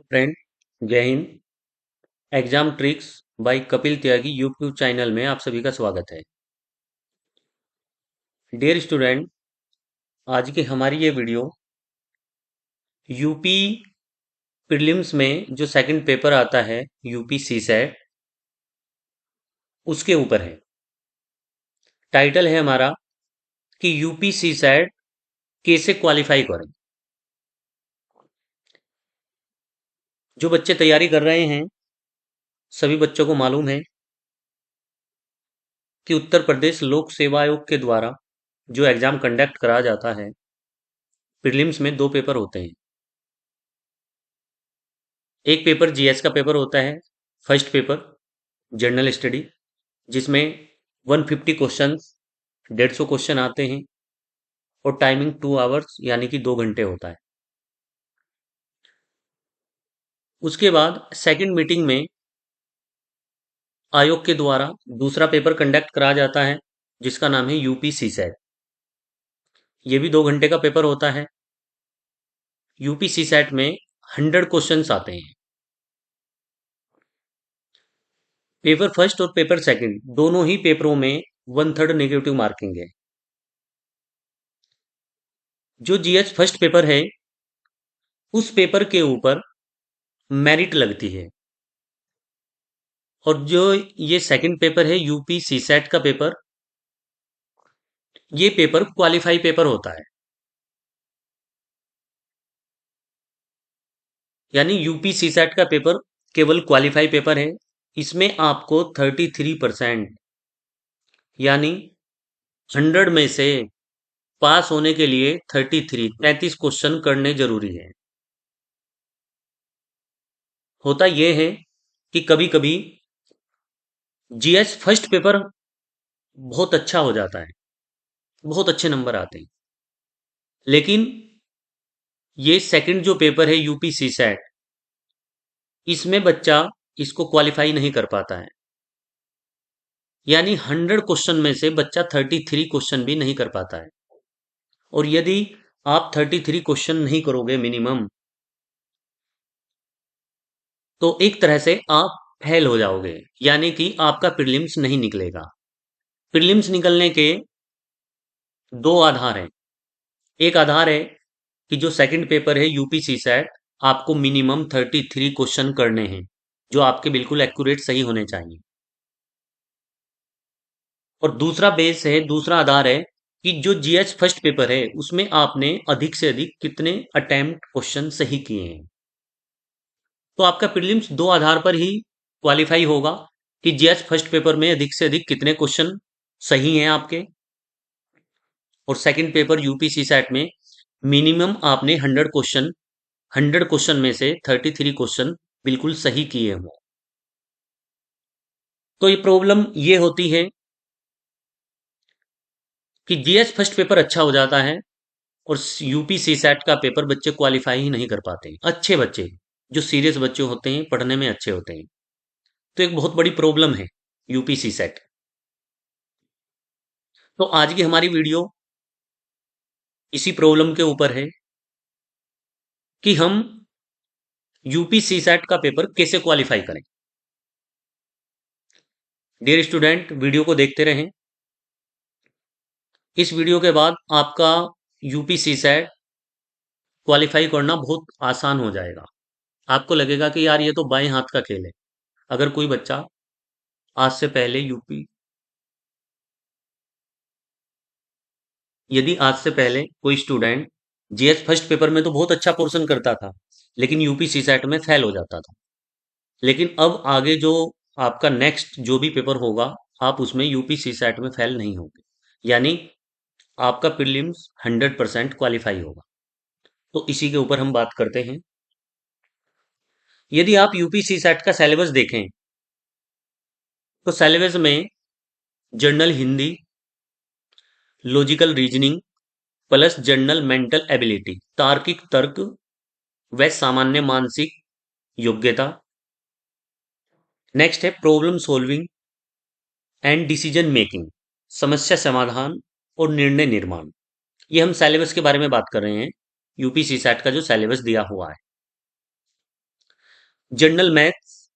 Friend, जय Hind. Exam tricks bye Kapil त्यागी YouTube channel में आप सभी का स्वागत है। डियर स्टूडेंट, आज की हमारी ये वीडियो यूपी प्रीलिम्स में जो सेकंड पेपर आता है यूपी सीसैट, उसके ऊपर है। टाइटल है हमारा कि यूपी सीसैट कैसे क्वालिफाई करें। जो बच्चे तैयारी कर रहे हैं, सभी बच्चों को मालूम है कि उत्तर प्रदेश लोक सेवा आयोग के द्वारा जो एग्जाम कंडक्ट कराया जाता है, प्रीलिम्स में दो पेपर होते हैं। एक पेपर जीएस का पेपर होता है, फर्स्ट पेपर जनरल स्टडी, जिसमें 150 क्वेश्चंस, 150 क्वेश्चन आते हैं और टाइमिंग 2 आवर्स यानी कि 2 घंटे होता है। उसके बाद सेकंड मीटिंग में आयोग के द्वारा दूसरा पेपर कंडक्ट कराया जाता है, जिसका नाम है यूपी सीसैट। ये भी 2 घंटे का पेपर होता है। यूपी सीसैट में 100 क्वेश्चंस आते हैं। पेपर फर्स्ट और पेपर सेकंड दोनों ही पेपरों में 1/3 नेगेटिव मार्किंग है। जो जीएस फर्स्ट पेपर है, उस पेपर के ऊपर मेरिट लगती है, और जो ये सेकंड पेपर है यूपी सीसैट का पेपर, ये पेपर क्वालिफाई पेपर होता है। यानी यूपी सीसैट का पेपर केवल क्वालिफाई पेपर है। इसमें आपको 33% यानी 100 में से पास होने के लिए 33 क्वेश्चन करने जरूरी है। होता यह है कि कभी कभी जीएस फर्स्ट पेपर बहुत अच्छा हो जाता है, बहुत अच्छे नंबर आते हैं, लेकिन ये सेकंड जो पेपर है यूपी सीसैट, इसमें बच्चा इसको क्वालिफाई नहीं कर पाता है। यानी 100 क्वेश्चन में से बच्चा 33 क्वेश्चन भी नहीं कर पाता है। और यदि आप 33 क्वेश्चन नहीं करोगे मिनिमम, तो एक तरह से आप फेल हो जाओगे, यानी कि आपका प्रीलिम्स नहीं निकलेगा। प्रीलिम्स निकलने के दो आधार हैं। एक आधार है कि जो सेकंड पेपर है यूपी सीसैट, आपको मिनिमम 33 क्वेश्चन करने हैं, जो आपके बिल्कुल एक्यूरेट सही होने चाहिए। और दूसरा बेस है, दूसरा आधार है कि जो जीएस फर्स्ट पेपर है, उसमें आपने अधिक से अधिक कितने अटेम्प्ट क्वेश्चन सही किए हैं। तो आपका प्रीलिम्स दो आधार पर ही क्वालिफाई होगा कि जीएस फर्स्ट पेपर में अधिक से अधिक कितने क्वेश्चन सही हैं आपके, और सेकंड पेपर यूपी सीसैट में मिनिमम आपने 100 क्वेश्चन में से 33 क्वेश्चन बिल्कुल सही किए हों। तो ये प्रॉब्लम ये होती है कि जीएस फर्स्ट पेपर अच्छा हो जाता है और यूपी सीसैट का पेपर बच्चे क्वालिफाई ही नहीं कर पाते। अच्छे बच्चे, जो सीरियस बच्चे होते हैं, पढ़ने में अच्छे होते हैं। तो एक बहुत बड़ी प्रॉब्लम है यूपी सीसैट। तो आज की हमारी वीडियो इसी प्रॉब्लम के ऊपर है कि हम यूपी सीसैट का पेपर कैसे क्वालिफाई करें। डियर स्टूडेंट, वीडियो को देखते रहें। इस वीडियो के बाद आपका यूपी सीसैट क्वालिफाई करना बहुत आसान हो जाएगा। आपको लगेगा कि यार ये तो बाएं हाथ का खेल है। अगर कोई बच्चा आज से पहले यूपी यदि आज से पहले कोई स्टूडेंट जीएस फर्स्ट पेपर में तो बहुत अच्छा पोर्शन करता था, लेकिन यूपी सीसैट में फेल हो जाता था, लेकिन अब आगे जो आपका नेक्स्ट जो भी पेपर होगा, आप उसमें यूपी सीसैट में फेल नहीं होंगे। यानी आपका प्रीलिम्स 100% क्वालिफाई होगा। तो इसी के ऊपर हम बात करते हैं। यदि आप यूपी सीसैट का सिलेबस देखें, तो सिलेबस में general Hindi, logical reasoning plus general mental ability, तार्किक तर्क व सामान्य मानसिक योग्यता। नेक्स्ट है problem solving and decision making, समस्या समाधान और निर्णय निर्माण। ये हम सिलेबस के बारे में बात कर रहे हैं, यूपी सीसैट का जो सिलेबस दिया हुआ है। जनरल मैथ्स,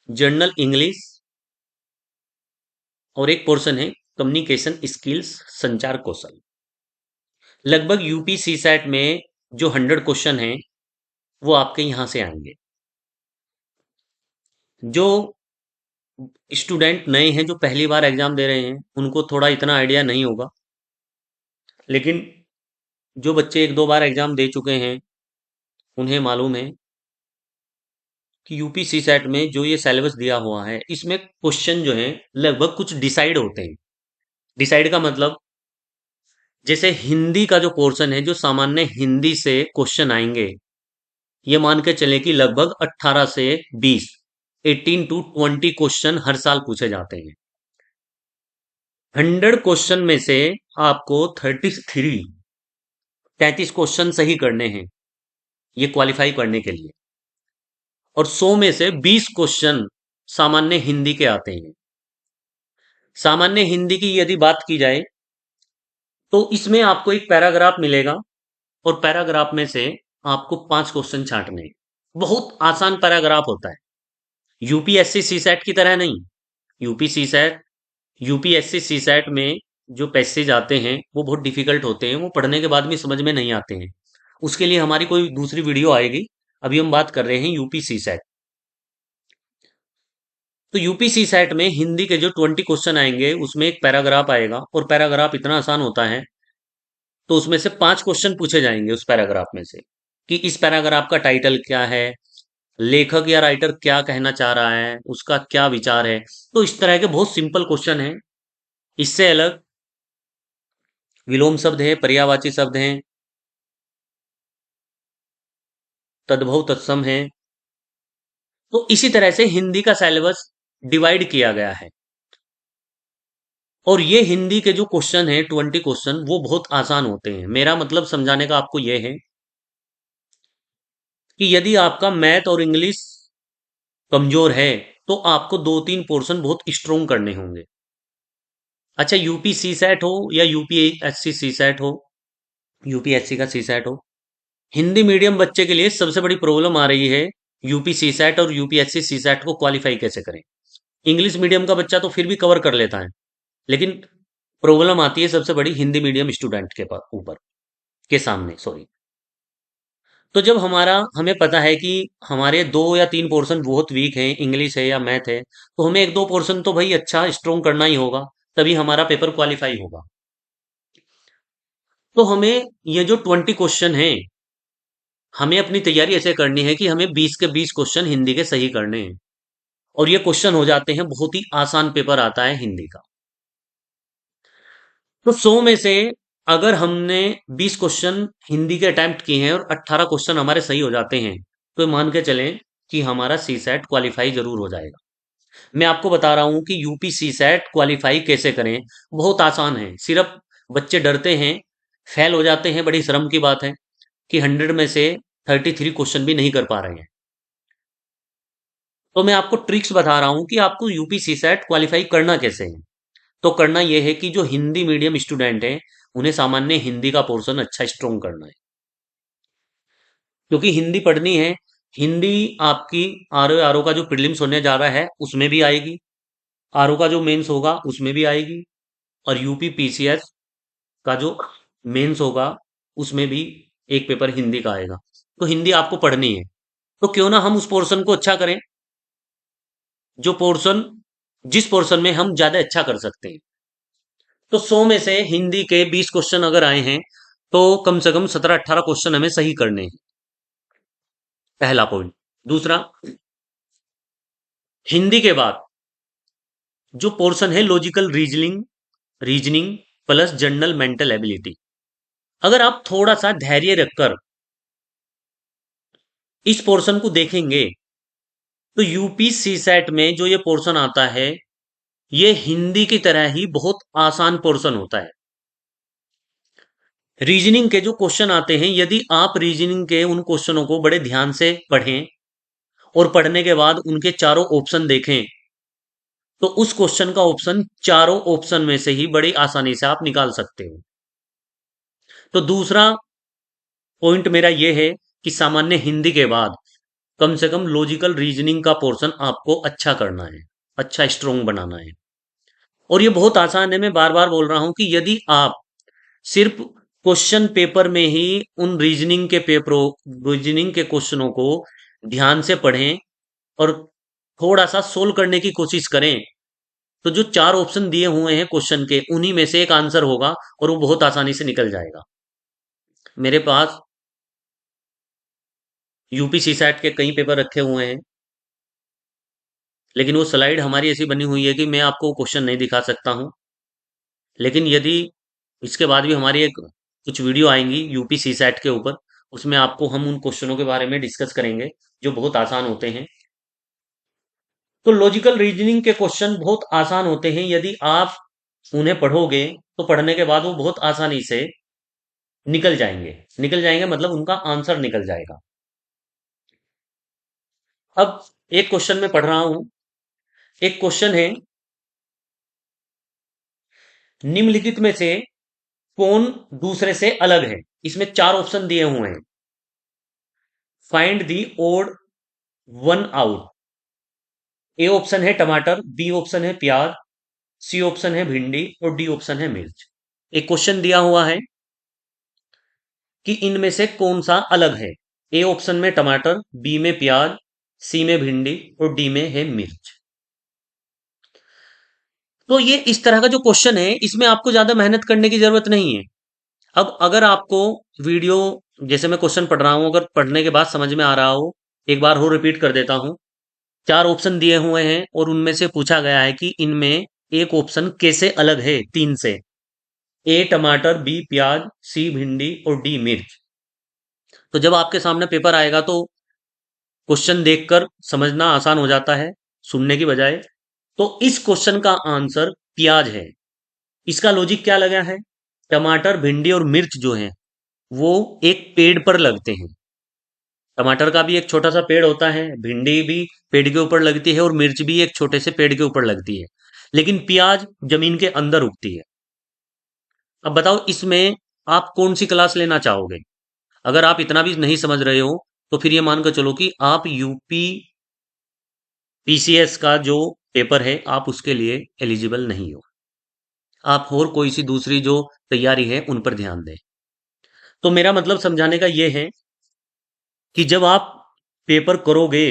जनरल इंग्लिश, और एक पोर्शन है कम्युनिकेशन स्किल्स, संचार कौशल। लगभग यूपी सी सैट में जो 100 क्वेश्चन हैं वो आपके यहाँ से आएंगे। जो स्टूडेंट नए हैं, जो पहली बार एग्जाम दे रहे हैं, उनको थोड़ा इतना आइडिया नहीं होगा, लेकिन जो बच्चे एक दो बार एग्जाम दे चुके हैं उन्हें मालूम है कि यूपी सी सैट में जो ये सिलेबस दिया हुआ है इसमें क्वेश्चन जो है लगभग कुछ डिसाइड होते हैं। डिसाइड का मतलब, जैसे हिंदी का जो पोर्शन है, जो सामान्य हिंदी से क्वेश्चन आएंगे, ये मान के चले कि लगभग 18 से 20, 18 टू 20 क्वेश्चन हर साल पूछे जाते हैं। 100 क्वेश्चन में से आपको 33 क्वेश्चन सही करने हैं ये क्वालिफाई करने के लिए, और 100 में से 20 क्वेश्चन सामान्य हिंदी के आते हैं। सामान्य हिंदी की यदि बात की जाए तो इसमें आपको एक पैराग्राफ मिलेगा, और पैराग्राफ में से आपको 5 क्वेश्चन छांटने हैं। बहुत आसान पैराग्राफ होता है, यूपीएससी सीसैट की तरह नहीं। यूपी सीसैट यूपीएससी सीसैट में जो पैसेज आते हैं वो बहुत डिफिकल्ट होते हैं, वो पढ़ने के बाद भी समझ में नहीं आते हैं। उसके लिए हमारी कोई दूसरी वीडियो आएगी। अभी हम बात कर रहे हैं यूपी सीसैट। तो यूपी सीसैट में हिंदी के जो 20 क्वेश्चन आएंगे उसमें एक पैराग्राफ आएगा, और पैराग्राफ इतना आसान होता है, तो उसमें से 5 क्वेश्चन पूछे जाएंगे उस पैराग्राफ में से, कि इस पैराग्राफ का टाइटल क्या है, लेखक या राइटर क्या कहना चाह रहा है, उसका क्या विचार है। तो इस तरह के बहुत सिंपल क्वेश्चन हैं। इससे अलग विलोम शब्द है, पर्यायवाची शब्द हैं, तद्भव तत्सम है। तो इसी तरह से हिंदी का सिलेबस डिवाइड किया गया है। और ये हिंदी के जो क्वेश्चन है 20 क्वेश्चन, वो बहुत आसान होते हैं। मेरा मतलब समझाने का आपको ये है कि यदि आपका मैथ और इंग्लिश कमजोर है तो आपको 2-3 पोर्शन बहुत स्ट्रोंग करने होंगे। अच्छा, यूपी सी सैट हो या यूपीएससी सी सैट हो, यूपीएससी का सी सैट हो, हिंदी मीडियम बच्चे के लिए सबसे बड़ी प्रॉब्लम आ रही है यूपी सी सैट और यूपीएससी सी सैट को क्वालिफाई कैसे करें। इंग्लिश मीडियम का बच्चा तो फिर भी कवर कर लेता है, लेकिन प्रॉब्लम आती है सबसे बड़ी हिंदी मीडियम स्टूडेंट के ऊपर, के सामने, सॉरी। तो जब हमें पता है कि हमारे 2 या 3 पोर्शन बहुत वीक हैं, इंग्लिश है या मैथ है, तो हमें एक दो पोर्शन तो भाई अच्छा स्ट्रोंग करना ही होगा, तभी हमारा पेपर क्वालिफाई होगा। तो हमें ये जो 20 क्वेश्चन है, हमें अपनी तैयारी ऐसे करनी है कि हमें 20 के 20 क्वेश्चन हिंदी के सही करने हैं, और ये क्वेश्चन हो जाते हैं, बहुत ही आसान पेपर आता है हिंदी का। तो 100 में से अगर हमने 20 क्वेश्चन हिंदी के अटेम्प्ट किए हैं और 18 क्वेश्चन हमारे सही हो जाते हैं, तो मान के चलें कि हमारा सी सैट क्वालिफाई जरूर हो जाएगा। मैं आपको बता रहा हूं कि यूपी सी सैट क्वालिफाई कैसे करें। बहुत आसान है, सिर्फ बच्चे डरते हैं, फेल हो जाते हैं, बड़ी शर्म की बात है कि 100 में से 33 क्वेश्चन भी नहीं कर पा रहे हैं। तो मैं आपको ट्रिक्स बता रहा हूं कि आपको यूपी सी सैट क्वालिफाई करना कैसे है। तो करना यह है कि जो हिंदी मीडियम स्टूडेंट है उन्हें सामान्य हिंदी का पोर्शन अच्छा स्ट्रोंग करना है, क्योंकि हिंदी पढ़नी है। हिंदी आपकी आरओ का जो प्रीलिम्स होने जा रहा है उसमें भी आएगी, आरओ का जो मेंस होगा उसमें भी आएगी, और यूपी पीसीएस का जो मेंस होगा उसमें भी एक पेपर हिंदी का आएगा। तो हिंदी आपको पढ़नी है, तो क्यों ना हम उस पोर्शन को अच्छा करें, जो पोर्शन जिस पोर्शन में हम ज्यादा अच्छा कर सकते हैं। तो 100 में से हिंदी के 20 क्वेश्चन अगर आए हैं तो कम से कम 17-18 क्वेश्चन हमें सही करने हैं, पहला पॉइंट। दूसरा, हिंदी के बाद जो पोर्शन है logical reasoning, reasoning plus general mental ability, अगर आप थोड़ा सा धैर्य रखकर इस पोर्शन को देखेंगे तो यूपी सी सैट में जो ये पोर्शन आता है ये हिंदी की तरह ही बहुत आसान पोर्शन होता है। रीजनिंग के जो क्वेश्चन आते हैं, यदि आप रीजनिंग के उन क्वेश्चनों को बड़े ध्यान से पढ़ें और पढ़ने के बाद उनके चारों ऑप्शन देखें, तो उस क्वेश्चन का ऑप्शन चारों ऑप्शन में से ही बड़ी आसानी से आप निकाल सकते हो। तो दूसरा पॉइंट मेरा यह है कि सामान्य हिंदी के बाद कम से कम लॉजिकल रीजनिंग का पोर्शन आपको अच्छा करना है, अच्छा स्ट्रोंग बनाना है। और ये बहुत आसान है, मैं बार बार बोल रहा हूं कि यदि आप सिर्फ क्वेश्चन पेपर में ही उन रीजनिंग के क्वेश्चनों को ध्यान से पढ़ें और थोड़ा सा सोल्व करने की कोशिश करें, तो जो चार ऑप्शन दिए हुए हैं क्वेश्चन के, उन्हीं में से एक आंसर होगा और वो बहुत आसानी से निकल जाएगा। मेरे पास यूपी सी सैट के कई पेपर रखे हुए हैं, लेकिन वो स्लाइड हमारी ऐसी बनी हुई है कि मैं आपको क्वेश्चन नहीं दिखा सकता हूं। लेकिन यदि इसके बाद भी हमारी एक कुछ वीडियो आएंगी यूपी सी सैट के ऊपर, उसमें आपको हम उन क्वेश्चनों के बारे में डिस्कस करेंगे जो बहुत आसान होते हैं। तो लॉजिकल रीजनिंग के क्वेश्चन बहुत आसान होते हैं, यदि आप उन्हें पढ़ोगे तो पढ़ने के बाद वो बहुत आसानी से निकल जाएंगे। निकल जाएंगे मतलब उनका आंसर निकल जाएगा। अब एक क्वेश्चन में पढ़ रहा हूं। एक क्वेश्चन है, निम्नलिखित में से कौन दूसरे से अलग है? इसमें चार ऑप्शन दिए हुए हैं। Find the odd one out. A option है टमाटर, बी ऑप्शन है प्याज, सी ऑप्शन है भिंडी और डी ऑप्शन है मिर्च। एक क्वेश्चन दिया हुआ है कि इनमें से कौन सा अलग है। ए ऑप्शन में टमाटर, बी में प्याज, सी में भिंडी और डी में है मिर्च। तो ये इस तरह का जो क्वेश्चन है, इसमें आपको ज्यादा मेहनत करने की जरूरत नहीं है। अब अगर आपको वीडियो, जैसे मैं क्वेश्चन पढ़ रहा हूं, अगर पढ़ने के बाद समझ में आ रहा हो, एक बार हो रिपीट कर देता हूं। चार ऑप्शन दिए हुए हैं और उनमें से पूछा गया है कि इनमें एक ऑप्शन कैसे अलग है तीन से। ए टमाटर, बी प्याज, सी भिंडी और डी मिर्च। तो जब आपके सामने पेपर आएगा तो क्वेश्चन देखकर समझना आसान हो जाता है सुनने की बजाय। तो इस क्वेश्चन का आंसर प्याज है। इसका लॉजिक क्या लगा है? टमाटर, भिंडी और मिर्च जो है वो एक पेड़ पर लगते हैं। टमाटर का भी एक छोटा सा पेड़ होता है, भिंडी भी पेड़ के ऊपर लगती है और मिर्च भी एक छोटे से पेड़ के ऊपर लगती है। लेकिन प्याज जमीन के अंदर उगती है। अब बताओ इसमें आप कौन सी क्लास लेना चाहोगे? अगर आप इतना भी नहीं समझ रहे हो तो फिर ये मान कर चलो कि आप यूपी पीसीएस का जो पेपर है आप उसके लिए एलिजिबल नहीं हो। आप और कोई सी दूसरी जो तैयारी है उन पर ध्यान दें। तो मेरा मतलब समझाने का ये है कि जब आप पेपर करोगे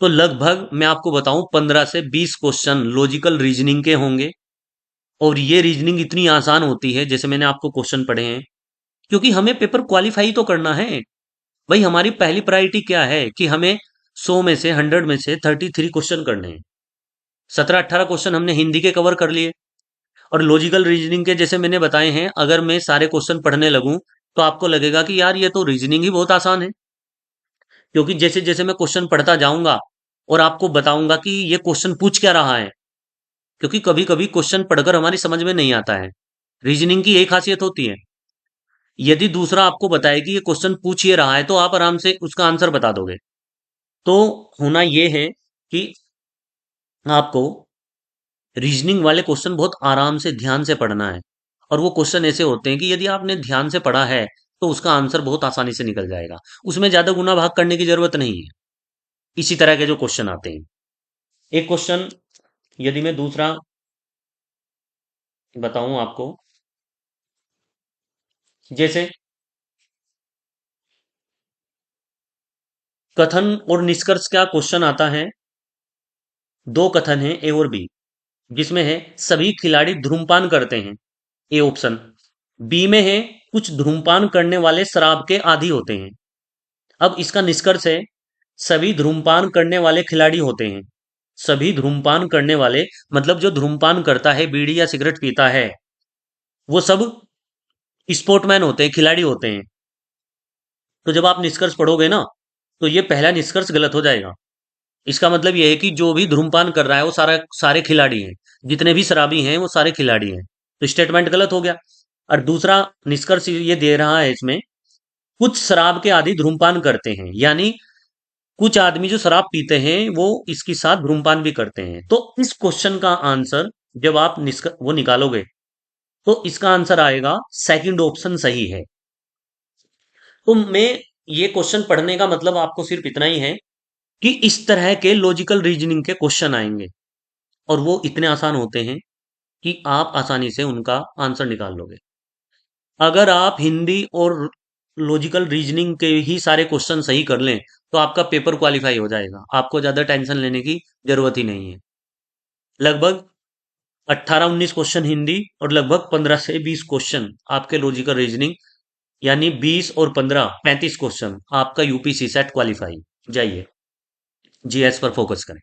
तो लगभग मैं आपको बताऊं 15 से 20 क्वेश्चन लॉजिकल रीजनिंग के होंगे। और ये रीजनिंग इतनी आसान होती है जैसे मैंने आपको क्वेश्चन पढ़े हैं, क्योंकि हमें पेपर क्वालिफाई तो करना है। भाई हमारी पहली प्रायोरिटी क्या है कि हमें 100 में से 100 में से 33 क्वेश्चन करने हैं। 17-18 क्वेश्चन हमने हिंदी के कवर कर लिए। और लॉजिकल रीजनिंग के जैसे मैंने बताए हैं, अगर मैं सारे क्वेश्चन पढ़ने लगूं तो आपको लगेगा कि यार ये तो रीजनिंग ही बहुत आसान है। क्योंकि जैसे जैसे मैं क्वेश्चन पढ़ता जाऊंगा और आपको बताऊंगा कि ये क्वेश्चन पूछ क्या रहा है, क्योंकि कभी कभी क्वेश्चन पढ़कर हमारी समझ में नहीं आता है। रीजनिंग की यही खासियत होती है। यदि दूसरा आपको बताए कि ये क्वेश्चन पूछ ये रहा है तो आप आराम से उसका आंसर बता दोगे। तो होना ये है कि आपको रीजनिंग वाले क्वेश्चन बहुत आराम से ध्यान से पढ़ना है। और वो क्वेश्चन ऐसे होते हैं कि यदि आपने ध्यान से पढ़ा है तो उसका आंसर बहुत आसानी से निकल जाएगा। उसमें ज्यादा गुना भाग करने की जरूरत नहीं है। इसी तरह के जो क्वेश्चन आते हैं, एक क्वेश्चन यदि मैं दूसरा बताऊं आपको, जैसे कथन और निष्कर्ष का क्वेश्चन आता है। दो कथन है ए और बी, जिसमें है सभी खिलाड़ी धूम्रपान करते हैं, ए ऑप्शन। बी में है कुछ धूम्रपान करने वाले शराब के आदी होते हैं। अब इसका निष्कर्ष है सभी धूम्रपान करने वाले खिलाड़ी होते हैं। सभी धूम्रपान करने वाले मतलब जो धूम्रपान करता है, बीड़ी या सिगरेट पीता है, वो सब स्पोर्टमैन होते हैं, खिलाड़ी होते हैं। तो जब आप निष्कर्ष पढ़ोगे ना तो ये पहला निष्कर्ष गलत हो जाएगा। इसका मतलब यह है कि जो भी धूम्रपान कर रहा है वो सारा सारे खिलाड़ी हैं। जितने भी शराबी हैं वो सारे खिलाड़ी हैं। तो स्टेटमेंट गलत हो गया। और दूसरा निष्कर्ष ये दे रहा है इसमें, कुछ शराब के आदी धूम्रपान करते हैं, यानी कुछ आदमी जो शराब पीते हैं वो इसके साथ धूम्रपान भी करते हैं। तो इस क्वेश्चन का आंसर जब आप वो निकालोगे तो इसका आंसर आएगा सेकंड ऑप्शन सही है। तो मैं ये क्वेश्चन पढ़ने का मतलब आपको सिर्फ इतना ही है कि इस तरह के लॉजिकल रीजनिंग के क्वेश्चन आएंगे और वो इतने आसान होते हैं कि आप आसानी से उनका आंसर निकाल लोगे। अगर आप हिंदी और लॉजिकल रीजनिंग के ही सारे क्वेश्चन सही कर लें तो आपका पेपर क्वालिफाई हो जाएगा, आपको ज्यादा टेंशन लेने की जरूरत ही नहीं है। लगभग 18-19 क्वेश्चन हिंदी और लगभग 15 से 20 क्वेश्चन आपके लॉजिकल रीजनिंग, यानी 20 और 15 35 क्वेश्चन आपका यूपीसी सेट क्वालिफाई। जाइए जीएस पर फोकस करें।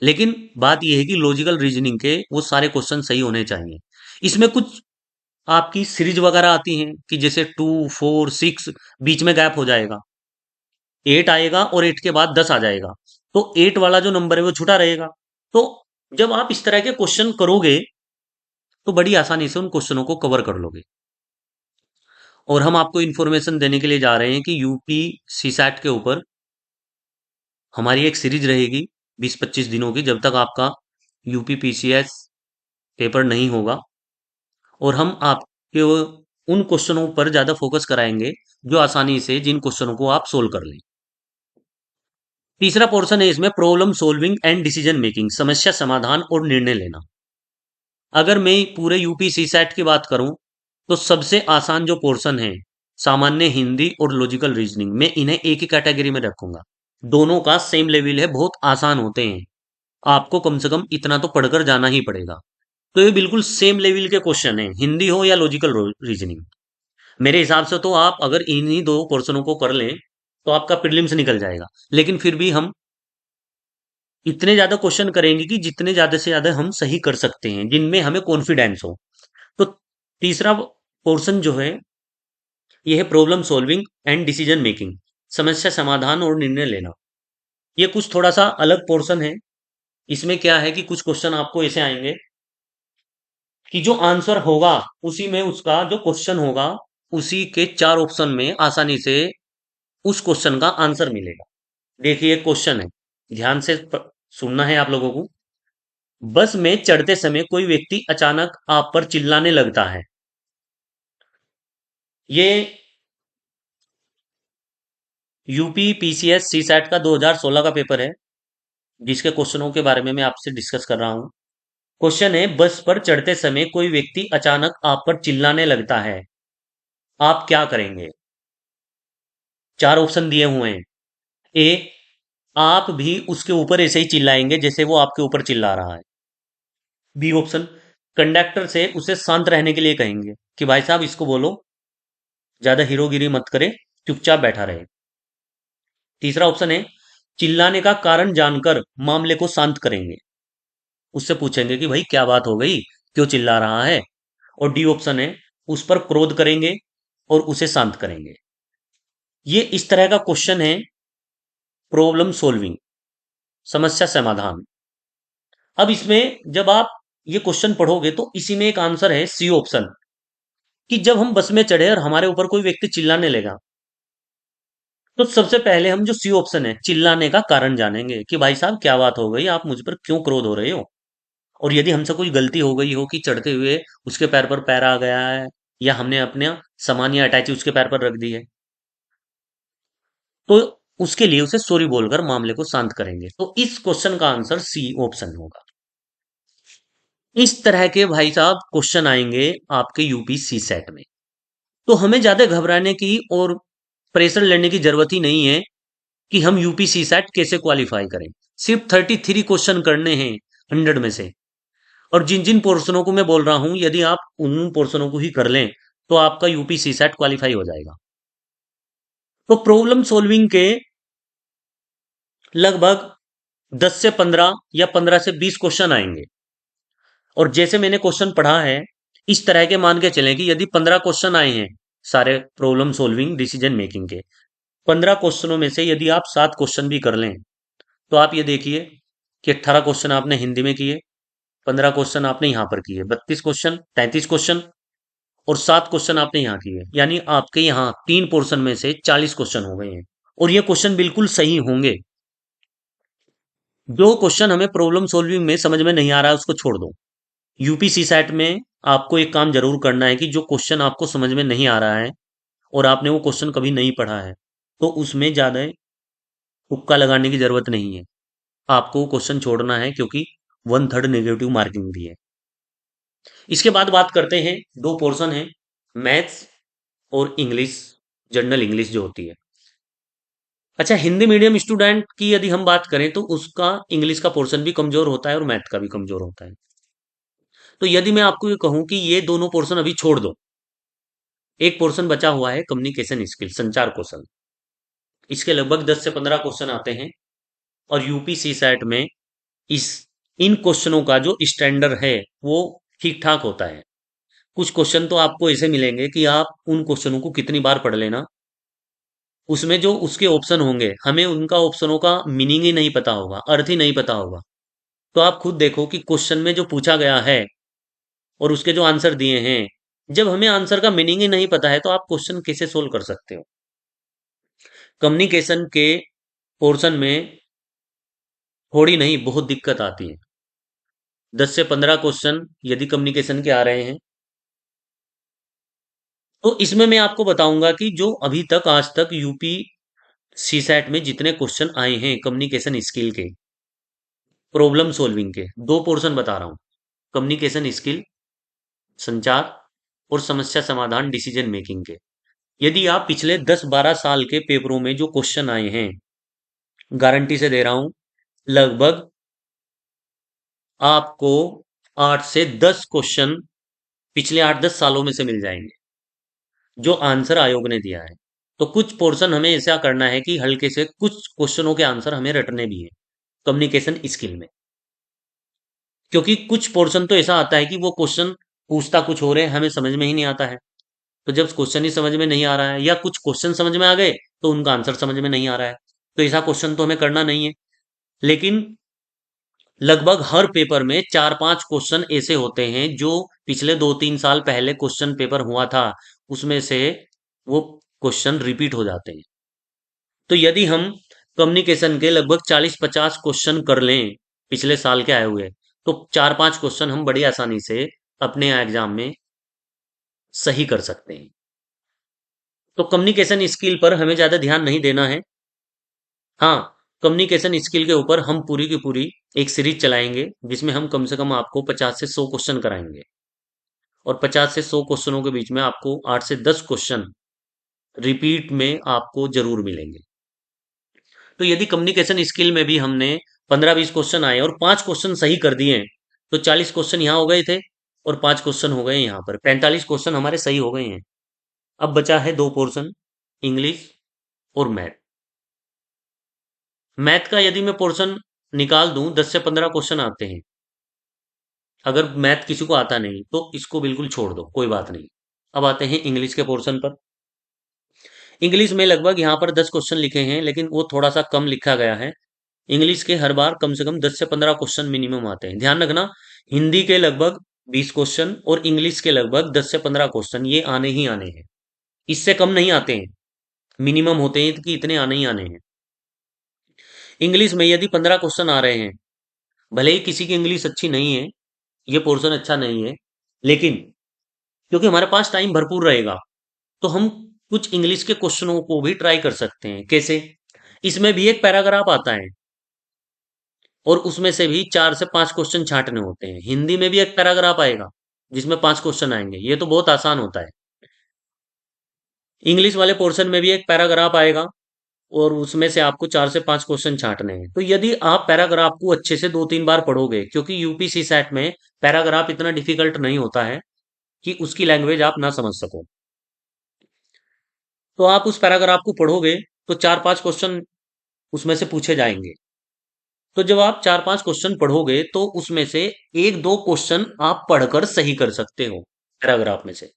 लेकिन बात यह है कि लॉजिकल रीजनिंग के वो सारे क्वेश्चन सही होने चाहिए। इसमें कुछ आपकी सीरीज वगैरह आती हैं कि जैसे 2 4 6 बीच में गैप हो जाएगा, 8 आएगा और 8 के बाद 10 आ जाएगा, तो 8 वाला जो नंबर है वो छूटा रहेगा। तो जब आप इस तरह के क्वेश्चन करोगे तो बड़ी आसानी से उन क्वेश्चनों को कवर कर लोगे। और हम आपको इन्फॉर्मेशन देने के लिए जा रहे हैं कि यूपी सीसैट के ऊपर हमारी एक सीरीज रहेगी 20-25 दिनों की, जब तक आपका यूपी पीसीएस पेपर नहीं होगा। और हम आपके उन क्वेश्चनों पर ज्यादा फोकस कराएंगे जो आसानी से जिन क्वेश्चनों को आप सोल्व कर लें। तीसरा पोर्शन है इसमें problem solving and decision making, समस्या समाधान और निर्णय लेना। अगर मैं पूरे यूपी सीसैट की बात करूं तो सबसे आसान जो पोर्शन है सामान्य हिंदी और लॉजिकल रीजनिंग, मैं इन्हें एक ही कैटेगरी में रखूंगा। दोनों का सेम लेवल है, बहुत आसान होते हैं, आपको कम से कम इतना तो पढ़कर जाना ही पड़ेगा। तो ये बिल्कुल सेम लेवल के क्वेश्चन है, हिंदी हो या लॉजिकल रीजनिंग। मेरे हिसाब से तो आप अगर इन्हीं दो पोर्शनों को कर लें तो आपका प्रीलिम्स निकल जाएगा। लेकिन फिर भी हम इतने ज्यादा क्वेश्चन करेंगे कि जितने ज्यादा से ज्यादा हम सही कर सकते हैं, जिनमें हमें कॉन्फिडेंस हो। तो तीसरा पोर्शन जो है ये है problem solving and decision making, समस्या समाधान और निर्णय लेना। ये कुछ थोड़ा सा अलग पोर्शन है। इसमें क्या है कि कुछ क्वेश्चन आपको ऐसे आएंगे कि जो आंसर होगा उसी में उसका जो क्वेश्चन होगा उसी के 4 ऑप्शन में आसानी से उस क्वेश्चन का आंसर मिलेगा। देखिए क्वेश्चन है, ध्यान से सुनना है आप लोगों को। बस में चढ़ते समय कोई व्यक्ति अचानक आप पर चिल्लाने लगता है। ये यूपी पीसीएस सीसैट का 2016 का पेपर है, जिसके क्वेश्चनों के बारे में मैं आपसे डिस्कस कर रहा हूं। क्वेश्चन है, बस पर चढ़ते समय कोई व्यक्ति अचानक आप पर चिल्लाने लगता है, आप क्या करेंगे? 4 ऑप्शन दिए हुए हैं। ए, आप भी उसके ऊपर ऐसे ही चिल्लाएंगे जैसे वो आपके ऊपर चिल्ला रहा है। बी ऑप्शन, कंडक्टर से उसे शांत रहने के लिए कहेंगे कि भाई साहब इसको बोलो, ज्यादा हीरोगिरी मत करे, चुपचाप बैठा रहे। तीसरा ऑप्शन है, चिल्लाने का कारण जानकर मामले को शांत करेंगे, उससे पूछेंगे कि भाई क्या बात हो गई, क्यों चिल्ला रहा है। और डी ऑप्शन है, उस पर क्रोध करेंगे और उसे शांत करेंगे। ये इस तरह का क्वेश्चन है, प्रॉब्लम सोल्विंग, समस्या समाधान। अब इसमें जब आप ये क्वेश्चन पढ़ोगे तो इसी में एक आंसर है सी ऑप्शन, कि जब हम बस में चढ़े और हमारे ऊपर कोई व्यक्ति चिल्लाने लगा तो सबसे पहले हम जो सी ऑप्शन है चिल्लाने का कारण जानेंगे कि भाई साहब क्या बात हो गई, आप मुझ पर क्यों क्रोध हो रहे हो। और यदि हमसे कोई गलती हो गई हो कि चढ़ते हुए उसके पैर पर पैर आ गया है या हमने अपने सामान या अटैची उसके पैर पर रख दी है, तो उसके लिए उसे सॉरी बोलकर मामले को शांत करेंगे। तो इस क्वेश्चन का आंसर सी ऑप्शन होगा। इस तरह के भाई साहब क्वेश्चन आएंगे आपके यूपी सी सेट में। तो हमें ज्यादा घबराने की और प्रेशर लेने की जरूरत ही नहीं है कि हम यूपी सी सेट कैसे क्वालिफाई करें। सिर्फ 33 क्वेश्चन करने हैं 100 में से। और जिन जिन पोर्शनों को मैं बोल रहा हूं यदि आप उन पोर्शनों को ही कर लें तो आपका यूपी सी सेट क्वालिफाई हो जाएगा। तो प्रॉब्लम सॉल्विंग के लगभग 10 से 15 या 15 से 20 क्वेश्चन आएंगे। और जैसे मैंने क्वेश्चन पढ़ा है इस तरह के मान के चलें कि यदि 15 क्वेश्चन आए हैं सारे प्रॉब्लम सॉल्विंग डिसीजन मेकिंग के, 15 क्वेश्चनों में से यदि आप 7 क्वेश्चन भी कर लें तो आप ये देखिए कि 18 क्वेश्चन आपने हिंदी में किए, 15 क्वेश्चन आपने यहां पर किए, 32 क्वेश्चन, 33 क्वेश्चन और 7 क्वेश्चन आपने यहाँ किए, यानी आपके यहाँ 3 पोर्शन में से 40 क्वेश्चन हो गए हैं। और ये क्वेश्चन बिल्कुल सही होंगे। जो क्वेश्चन हमें प्रॉब्लम सॉल्विंग में समझ में नहीं आ रहा है उसको छोड़ दो। यूपी सी सेट में आपको एक काम जरूर करना है कि जो क्वेश्चन आपको समझ में नहीं आ रहा है और आपने वो क्वेश्चन कभी नहीं पढ़ा है, तो उसमें ज़्यादा तुक्का लगाने की ज़रूरत नहीं है। आपको क्वेश्चन छोड़ना है, क्योंकि 1/3 नेगेटिव मार्किंग भी है। इसके बाद बात करते हैं, दो पोर्शन है, मैथ्स और इंग्लिश, जनरल इंग्लिश जो होती है। अच्छा, हिंदी मीडियम स्टूडेंट की यदि हम बात करें तो उसका इंग्लिश का पोर्शन भी कमजोर होता है और मैथ का भी कमजोर होता है। तो यदि मैं आपको ये कहूं कि ये दोनों पोर्शन अभी छोड़ दो, एक पोर्शन बचा हुआ है कम्युनिकेशन स्किल, संचार कौशल। इसके लगभग 10 से 15 क्वेश्चन आते हैं, और यूपीसी सेट में इस इन क्वेश्चनों का जो स्टैंडर्ड है वो ठीक ठाक होता है। कुछ क्वेश्चन तो आपको ऐसे मिलेंगे कि आप उन क्वेश्चनों को कितनी बार पढ़ लेना, उसमें जो उसके ऑप्शन होंगे हमें उनका ऑप्शनों का मीनिंग ही नहीं पता होगा, अर्थ ही नहीं पता होगा। तो आप खुद देखो कि क्वेश्चन में जो पूछा गया है और उसके जो आंसर दिए हैं, जब हमें आंसर का मीनिंग ही नहीं पता है तो आप क्वेश्चन कैसे सोल्व कर सकते हो। कम्युनिकेशन के पोर्शन में थोड़ी नहीं बहुत दिक्कत आती है। 10 से 15 क्वेश्चन यदि कम्युनिकेशन के आ रहे हैं, तो इसमें मैं आपको बताऊंगा कि जो अभी तक आज तक यूपी सी सेट में जितने क्वेश्चन आए हैं कम्युनिकेशन स्किल के, प्रॉब्लम सॉल्विंग के, दो पोर्शन बता रहा हूं, कम्युनिकेशन स्किल, संचार, और समस्या समाधान, डिसीजन मेकिंग के। यदि आप पिछले 10-12 साल के पेपरों में जो क्वेश्चन आए हैं, गारंटी से दे रहा हूं, लगभग आपको 8 से 10 क्वेश्चन पिछले 8-10 सालों में से मिल जाएंगे, जो आंसर आयोग ने दिया है। तो कुछ पोर्शन हमें ऐसा करना है कि हल्के से कुछ क्वेश्चनों के आंसर हमें रटने भी हैं कम्युनिकेशन स्किल में, क्योंकि कुछ पोर्शन तो ऐसा आता है कि वो क्वेश्चन पूछता कुछ और है, हमें समझ में ही नहीं आता है। तो जब क्वेश्चन ही समझ में नहीं आ रहा है, या कुछ क्वेश्चन समझ में आ गए तो उनका आंसर समझ में नहीं आ रहा है, तो ऐसा क्वेश्चन तो हमें करना नहीं है। लेकिन लगभग हर पेपर में 4-5 क्वेश्चन ऐसे होते हैं जो पिछले 2-3 साल पहले क्वेश्चन पेपर हुआ था, उसमें से वो क्वेश्चन रिपीट हो जाते हैं। तो यदि हम कम्युनिकेशन के लगभग 40-50 क्वेश्चन कर लें पिछले साल के आए हुए, तो 4-5 क्वेश्चन हम बड़ी आसानी से अपने एग्जाम में सही कर सकते हैं। तो कम्युनिकेशन स्किल पर हमें ज्यादा ध्यान नहीं देना है। हाँ, कम्युनिकेशन स्किल के ऊपर हम पूरी की पूरी एक सीरीज चलाएंगे, जिसमें हम कम से कम आपको 50 से 100 क्वेश्चन कराएंगे, और 50 से 100 क्वेश्चनों के बीच में आपको 8 से 10 क्वेश्चन रिपीट में आपको जरूर मिलेंगे। तो यदि कम्युनिकेशन स्किल में भी हमने 15-20 क्वेश्चन आए और 5 क्वेश्चन सही कर दिए, तो 40 क्वेश्चन यहाँ हो गए थे, और 5 क्वेश्चन हो गए यहाँ पर, 45 क्वेश्चन हमारे सही हो गए हैं। अब बचा है दो पोर्शन, इंग्लिश और मैथ। मैथ का यदि मैं पोर्शन निकाल दूं, 10 से 15 क्वेश्चन आते हैं। अगर मैथ किसी को आता नहीं तो इसको बिल्कुल छोड़ दो, कोई बात नहीं। अब आते हैं इंग्लिश के पोर्शन पर। इंग्लिश में लगभग यहाँ पर 10 क्वेश्चन लिखे हैं, लेकिन वो थोड़ा सा कम लिखा गया है। इंग्लिश के हर बार कम से कम 10 से 15 क्वेश्चन मिनिमम आते हैं, ध्यान रखना। हिंदी के लगभग 20 क्वेश्चन और इंग्लिश के लगभग 10 से 15 क्वेश्चन ये आने ही आने हैं, इससे कम नहीं आते हैं। मिनिमम होते हैं कि इतने आने ही आने हैं। इंग्लिश में यदि 15 क्वेश्चन आ रहे हैं, भले ही किसी की इंग्लिश अच्छी नहीं है, ये पोर्शन अच्छा नहीं है, लेकिन क्योंकि हमारे पास टाइम भरपूर रहेगा, तो हम कुछ इंग्लिश के क्वेश्चनों को भी ट्राई कर सकते हैं। कैसे? इसमें भी एक पैराग्राफ आता है, और उसमें से भी 4 से 5 क्वेश्चन छांटने होते हैं। हिंदी में भी एक पैराग्राफ आएगा जिसमें 5 क्वेश्चन आएंगे, ये तो बहुत आसान होता है। इंग्लिश वाले पोर्शन में भी एक पैराग्राफ आएगा, और उसमें से आपको 4 से 5 क्वेश्चन छांटने हैं। तो यदि आप पैराग्राफ को अच्छे से 2-3 बार पढ़ोगे, क्योंकि यूपीसी सेट में पैराग्राफ इतना डिफिकल्ट नहीं होता है कि उसकी लैंग्वेज आप ना समझ सको, तो आप उस पैराग्राफ को पढ़ोगे तो 4-5 क्वेश्चन उसमें से पूछे जाएंगे। तो जब आप 4-5 क्वेश्चन पढ़ोगे तो उसमें से 1-2 क्वेश्चन आप पढ़कर सही कर सकते हो पैराग्राफ में से,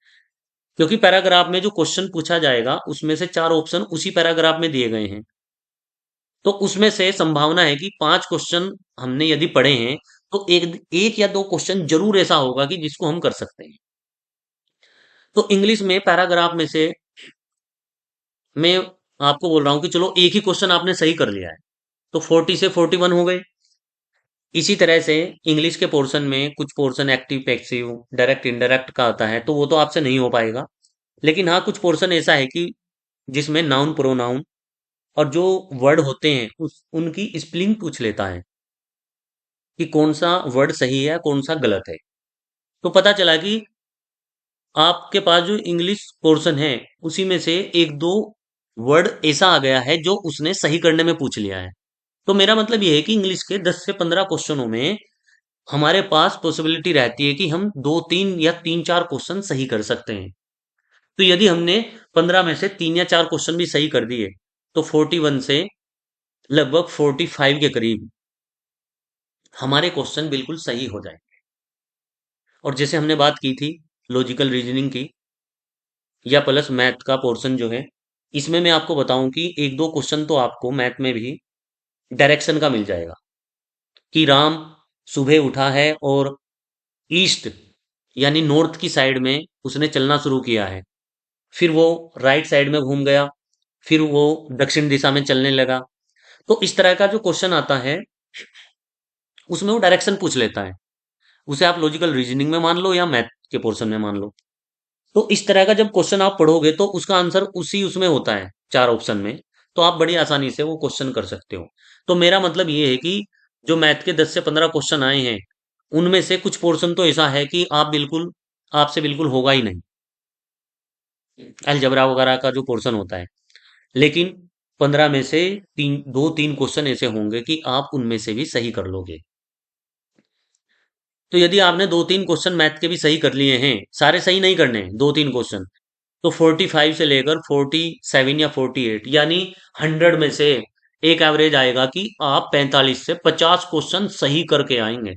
क्योंकि पैराग्राफ में जो क्वेश्चन पूछा जाएगा उसमें से 4 ऑप्शन उसी पैराग्राफ में दिए गए हैं। तो उसमें से संभावना है कि 5 क्वेश्चन हमने यदि पढ़े हैं, तो एक एक या दो क्वेश्चन जरूर ऐसा होगा कि जिसको हम कर सकते हैं। तो इंग्लिश में पैराग्राफ में से मैं आपको बोल रहा हूं कि चलो एक ही क्वेश्चन आपने सही कर लिया है, तो 40 से 41 हो गए। इसी तरह से इंग्लिश के पोर्शन में कुछ portion active passive direct indirect का आता है, तो वो तो आपसे नहीं हो पाएगा। लेकिन हाँ, कुछ पोर्शन ऐसा है कि जिसमें नाउन प्रोनाउन और जो वर्ड होते हैं उस उनकी स्पेलिंग पूछ लेता है कि कौन सा वर्ड सही है कौन सा गलत है। तो पता चला कि आपके पास जो इंग्लिश पोर्शन है उसी में से एक दो वर्ड ऐसा आ गया है जो उसने सही करने में पूछ लिया है। तो मेरा मतलब ये है कि इंग्लिश के 10 से 15 क्वेश्चनों में हमारे पास पॉसिबिलिटी रहती है कि हम दो तीन या तीन चार क्वेश्चन सही कर सकते हैं। तो यदि हमने 15 में से तीन या चार क्वेश्चन भी सही कर दिए तो 41 से लगभग 45 के करीब हमारे क्वेश्चन बिल्कुल सही हो जाए। और जैसे हमने बात की थी लॉजिकल रीजनिंग की या प्लस मैथ का पोर्शन जो है, इसमें मैं आपको बताऊं कि एक दो क्वेश्चन तो आपको मैथ में भी डायरेक्शन का मिल जाएगा कि राम सुबह उठा है और ईस्ट यानी नॉर्थ की साइड में उसने चलना शुरू किया है। फिर वो राइट साइड में घूम गया, फिर वो दक्षिण दिशा में चलने लगा। तो इस तरह का जो क्वेश्चन आता है उसमें वो डायरेक्शन पूछ लेता है। उसे आप लॉजिकल रीजनिंग में मान लो या मैथ के पोर्शन में मान लो। तो इस तरह का जब क्वेश्चन आप पढ़ोगे तो उसका आंसर उसी उसमें होता है चार ऑप्शन में। तो आप बड़ी आसानी से वो क्वेश्चन कर सकते हो। तो मेरा मतलब ये है कि जो मैथ के 10 से 15 क्वेश्चन आए हैं उनमें से कुछ पोर्शन तो ऐसा है कि आपसे बिल्कुल होगा ही नहीं, अलजबरा वगैरह का जो पोर्शन होता है। लेकिन 15 में से दो तीन क्वेश्चन ऐसे होंगे कि आप उनमें से भी सही कर लोगे। तो यदि आपने दो तीन क्वेश्चन मैथ के भी सही कर लिए हैं, सारे सही नहीं करने हैं, दो तीन क्वेश्चन, तो 45 से लेकर 47 या 48 यानी 100 में से एक एवरेज आएगा कि आप 45 से 50 क्वेश्चन सही करके आएंगे।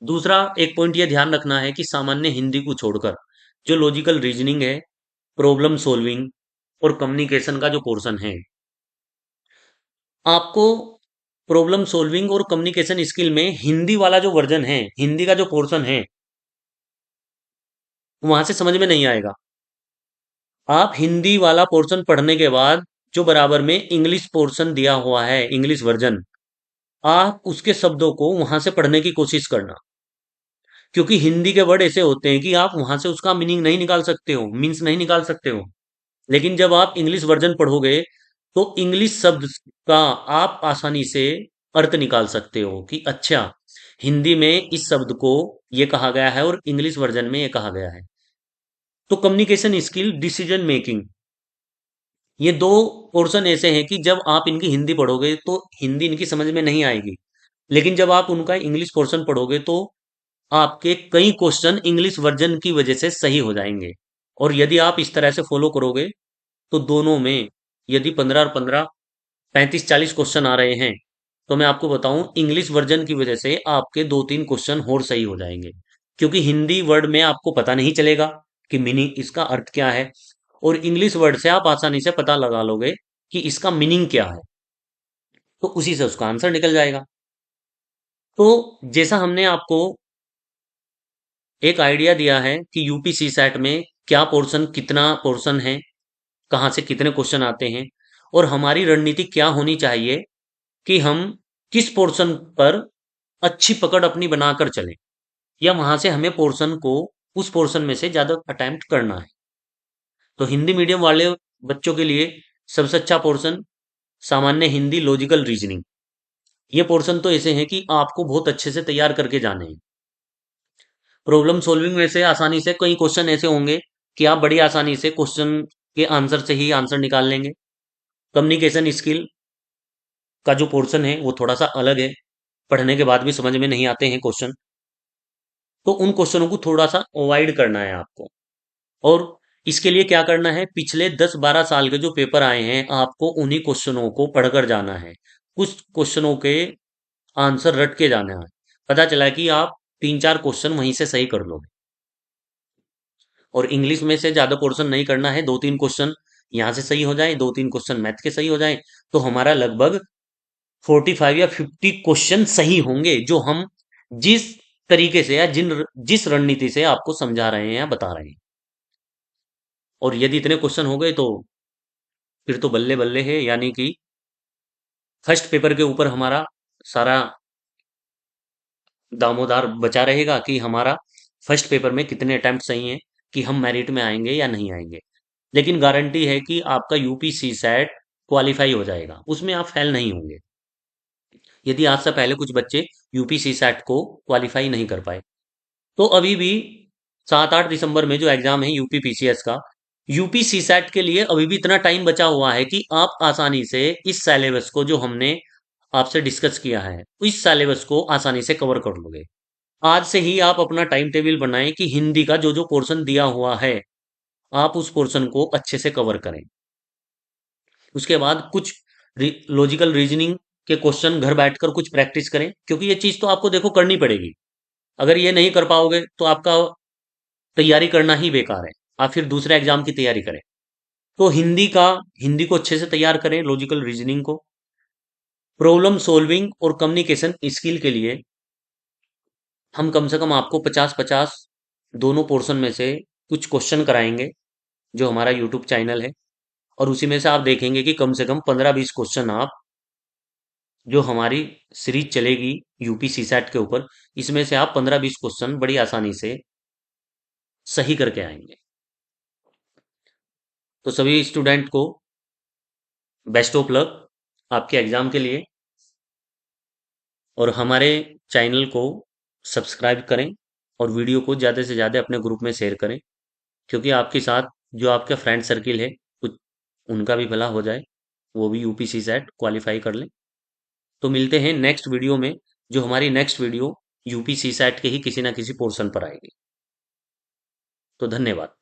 दूसरा एक पॉइंट ये ध्यान रखना है कि सामान्य हिंदी को छोड़कर जो लॉजिकल रीजनिंग है, प्रॉब्लम सॉल्विंग और कम्युनिकेशन का जो पोर्शन है, आपको प्रॉब्लम सॉल्विंग और कम्युनिकेशन स्किल में हिंदी वाला जो वर्जन है, हिंदी का जो पोर्शन है, वहां से समझ में नहीं आएगा। आप हिंदी वाला पोर्शन पढ़ने के बाद जो बराबर में इंग्लिश पोर्शन दिया हुआ है, इंग्लिश वर्जन, आप उसके शब्दों को वहां से पढ़ने की कोशिश करना। क्योंकि हिंदी के वर्ड ऐसे होते हैं कि आप वहां से उसका मीनिंग नहीं निकाल सकते हो, मीन्स नहीं निकाल सकते हो। लेकिन जब आप इंग्लिश वर्जन पढ़ोगे तो इंग्लिश शब्द का आप आसानी से अर्थ निकाल सकते हो कि अच्छा, हिंदी में इस शब्द को ये कहा गया है और इंग्लिश वर्जन में ये कहा गया है। तो कम्युनिकेशन स्किल, डिसीजन मेकिंग, ये दो पोर्शन ऐसे हैं कि जब आप इनकी हिंदी पढ़ोगे तो हिंदी इनकी समझ में नहीं आएगी। लेकिन जब आप उनका इंग्लिश पोर्शन पढ़ोगे तो आपके कई क्वेश्चन इंग्लिश वर्जन की वजह से सही हो जाएंगे। और यदि आप इस तरह से फॉलो करोगे तो दोनों में यदि 15 और 15 35 40 क्वेश्चन आ रहे हैं तो मैं आपको बताऊं इंग्लिश वर्जन की वजह से आपके दो तीन क्वेश्चन और सही हो जाएंगे। क्योंकि हिंदी वर्ड में आपको पता नहीं चलेगा कि मीनिंग इसका अर्थ क्या है, और इंग्लिश वर्ड से आप आसानी से पता लगा लोगे कि इसका मीनिंग क्या है। तो उसी से उसका आंसर निकल जाएगा। तो जैसा हमने आपको एक आइडिया दिया है कि यूपीसी सेट में क्या पोर्शन, कितना पोर्शन है, कहाँ से कितने क्वेश्चन आते हैं, और हमारी रणनीति क्या होनी चाहिए कि हम किस पोर्शन पर अच्छी पकड़ अपनी बनाकर चलें, या वहां से हमें पोर्शन को उस पोर्शन में से ज्यादा अटेम्प्ट करना है। तो हिंदी मीडियम वाले बच्चों के लिए सबसे अच्छा पोर्शन सामान्य हिंदी, लॉजिकल रीजनिंग। ये पोर्शन तो ऐसे हैं कि आपको बहुत अच्छे से तैयार करके जाने हैं। प्रॉब्लम सॉल्विंग में से आसानी से कई क्वेश्चन ऐसे होंगे कि आप बड़ी आसानी से क्वेश्चन के आंसर से ही आंसर निकाल लेंगे। कम्युनिकेशन स्किल का जो पोर्शन है वो थोड़ा सा अलग है, पढ़ने के बाद भी समझ में नहीं आते हैं क्वेश्चन। तो उन क्वेश्चनों को थोड़ा सा अवॉइड करना है आपको। और इसके लिए क्या करना है, पिछले 10-12 साल के जो पेपर आए हैं आपको उन्हीं क्वेश्चनों को पढ़कर जाना है। कुछ क्वेश्चनों के आंसर रट के जाना है। पता चला कि आप तीन चार क्वेश्चन वहीं से सही कर लोगे। और इंग्लिश में से ज्यादा पोर्शन नहीं करना है, दो तीन क्वेश्चन यहाँ से सही हो जाए, दो तीन क्वेश्चन मैथ के सही हो जाए, तो हमारा लगभग 45 या 50 क्वेश्चन सही होंगे जो हम जिस तरीके से या जिस रणनीति से आपको समझा रहे हैं या बता रहे हैं। और यदि इतने क्वेश्चन हो गए तो फिर तो बल्ले बल्ले है, यानी कि फर्स्ट पेपर के ऊपर हमारा सारा दामोदार बचा रहेगा कि हमारा फर्स्ट पेपर में कितने अटेम्प्ट सही हैं। कि हम मेरिट में आएंगे या नहीं आएंगे, लेकिन गारंटी है कि आपका यूपी सी सैट क्वालिफाई हो जाएगा, उसमें आप फेल नहीं होंगे। यदि आज से पहले कुछ बच्चे यूपी सी सैट को क्वालिफाई नहीं कर पाए, तो अभी भी 7-8 दिसंबर में जो एग्जाम है यूपी पीसीएस का, यूपी सी सैट के लिए अभी भी इतना टाइम बचा हुआ है कि आप आसानी से इस सिलेबस को, जो हमने आपसे डिस्कस किया है, इस सिलेबस को आसानी से कवर कर लोगे। आज से ही आप अपना टाइम टेबल बनाएं कि हिंदी का जो जो पोर्शन दिया हुआ है, आप उस पोर्शन को अच्छे से कवर करें। उसके बाद कुछ लॉजिकल रीजनिंग के क्वेश्चन घर बैठकर कुछ प्रैक्टिस करें, क्योंकि ये चीज तो आपको देखो करनी पड़ेगी। अगर ये नहीं कर पाओगे तो आपका तैयारी करना ही बेकार है, आप फिर दूसरे एग्जाम की तैयारी करें। तो हिंदी को अच्छे से तैयार करें, लॉजिकल रीजनिंग को। प्रॉब्लम सॉल्विंग और कम्युनिकेशन स्किल के लिए हम कम से कम आपको 50-50 दोनों पोर्शन में से कुछ क्वेश्चन कराएंगे, जो हमारा यूट्यूब चैनल है। और उसी में से आप देखेंगे कि कम से कम 15-20 क्वेश्चन आप, जो हमारी सीरीज चलेगी यूपी सीसैट के ऊपर, इसमें से आप 15-20 क्वेश्चन बड़ी आसानी से सही करके आएंगे। तो सभी स्टूडेंट को बेस्ट ऑफ लक आपके एग्जाम के लिए, और हमारे चैनल को सब्सक्राइब करें और वीडियो को ज़्यादा से ज़्यादा अपने ग्रुप में शेयर करें, क्योंकि आपके साथ जो आपका फ्रेंड सर्किल है, कुछ उनका भी भला हो जाए, वो भी यूपीसी सेट क्वालिफाई कर लें। तो मिलते हैं नेक्स्ट वीडियो में, जो हमारी नेक्स्ट वीडियो यूपीसी सेट के ही किसी ना किसी पोर्शन पर आएगी। तो धन्यवाद।